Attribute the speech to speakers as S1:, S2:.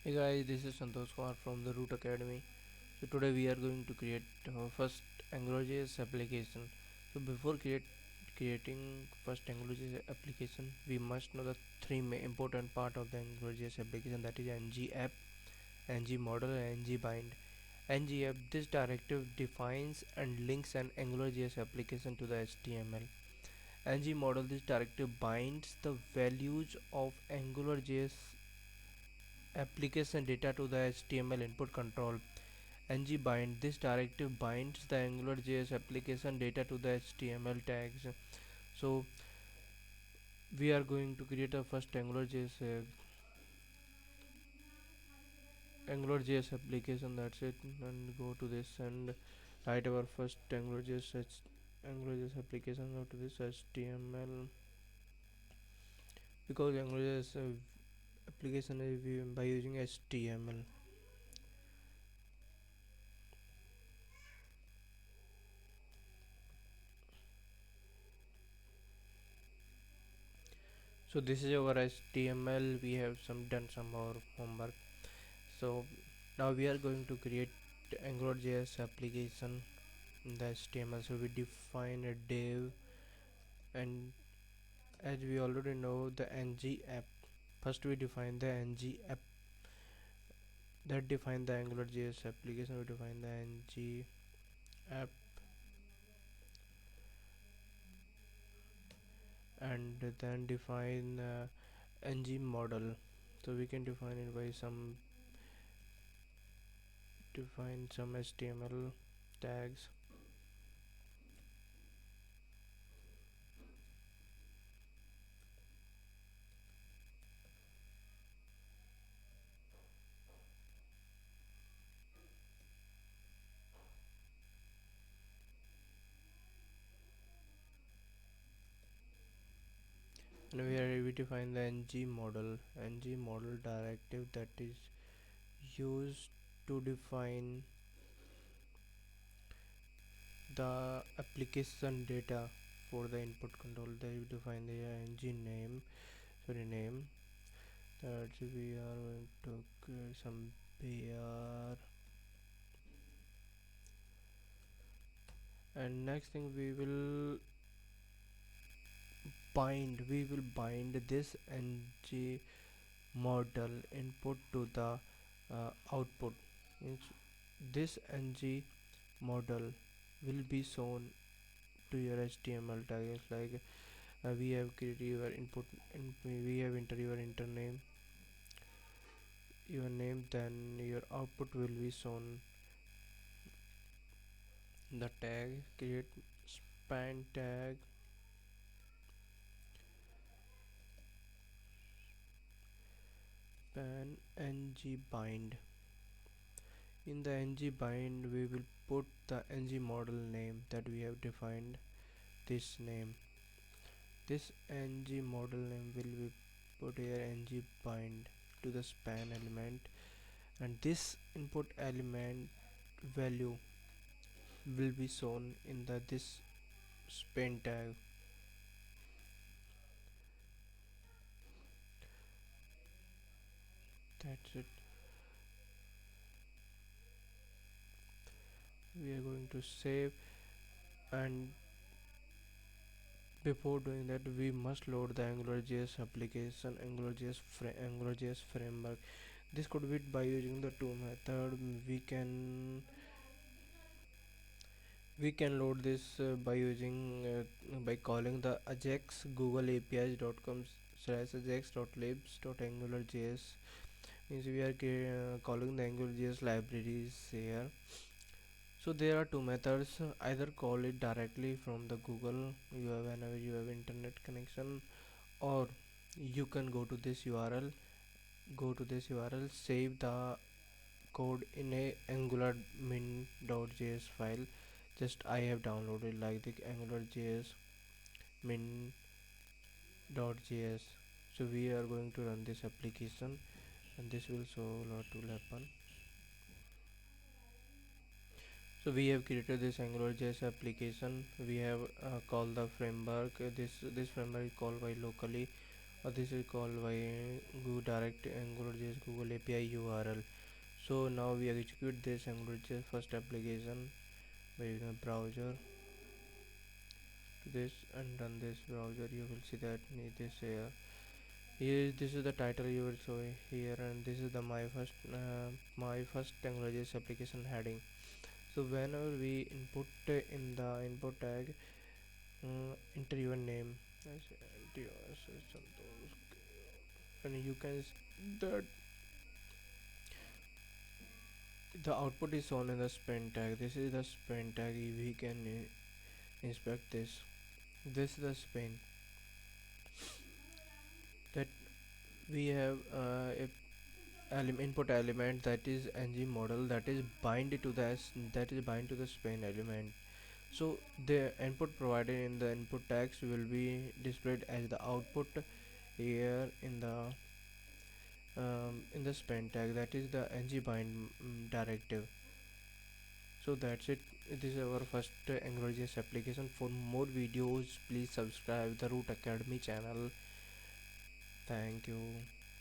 S1: Hey guys, this is Santosh Kumar from the Root Academy. So today we are going to create our first AngularJs application. So before creating first AngularJs application, we must know the three important part of the AngularJs application, that is ng-app, ng-model and ng-bind. ng-app, this directive defines and links an AngularJs application to the HTML. ng-model, this directive binds the values of AngularJS application data to the HTML input control. ng-bind, this directive binds the AngularJS application data to the HTML tags. So we are going to create a first AngularJS application, that's it, and go to this and write our first AngularJS application. Go to this HTML, because AngularJS application is by using HTML. So this is our HTML. We have done some more homework. So now we are going to create AngularJS application in the HTML. So we define a div, and as we already know the ng-app, first we define the ng-app that define the AngularJS application. We define the ng-app and then define ng-model. So we can define it by define some HTML tags. And we define the ng-model directive that is used to define the application data for the input control. There you define the name that we are going to create some br, and next thing we will bind this ng model input to the output. Means this ng model will be shown to your HTML tags, like we have created your input and we have entered your your name, then your output will be shown. The tag create span tag, span ng bind. In the ng bind we will put the ng model name that we have defined. This ng model name will be put here ng bind to the span element, and this input element value will be shown in this span tag. That's it. We are going to save, and before doing that we must load the AngularJS application, AngularJS framework. This could be by using the two method. We can load this by using by calling the ajax google apis.com /ajax.libs.angularjs. Means we are calling the AngularJS libraries here. So there are two methods. Either call it directly from the Google whenever you have internet connection, or you can go to this URL, save the code in a angular min.js file. Just I have downloaded like the AngularJS min.js. So we are going to run this application, and this will show what will happen. So we have created this AngularJS application. We have called the framework. This framework is called by locally This is called by Google Direct AngularJs Google API URL. So now we execute this AngularJs first application by using a browser to this and run this browser. You will see that this here. Here this is the title you will show here, and this is the my first AngularJs application heading. So whenever we input in the input tag, enter your name as and you can that the output is shown in the span tag. This is the span tag. We can inspect this. This is the span that we have input element, that is ng model, that is bind to the span element. So the input provided in the input tags will be displayed as the output here in the span tag, that is the ng bind directive. So that's it. This is our first AngularJS application. For more videos, please subscribe the Root Academy channel. Thank you.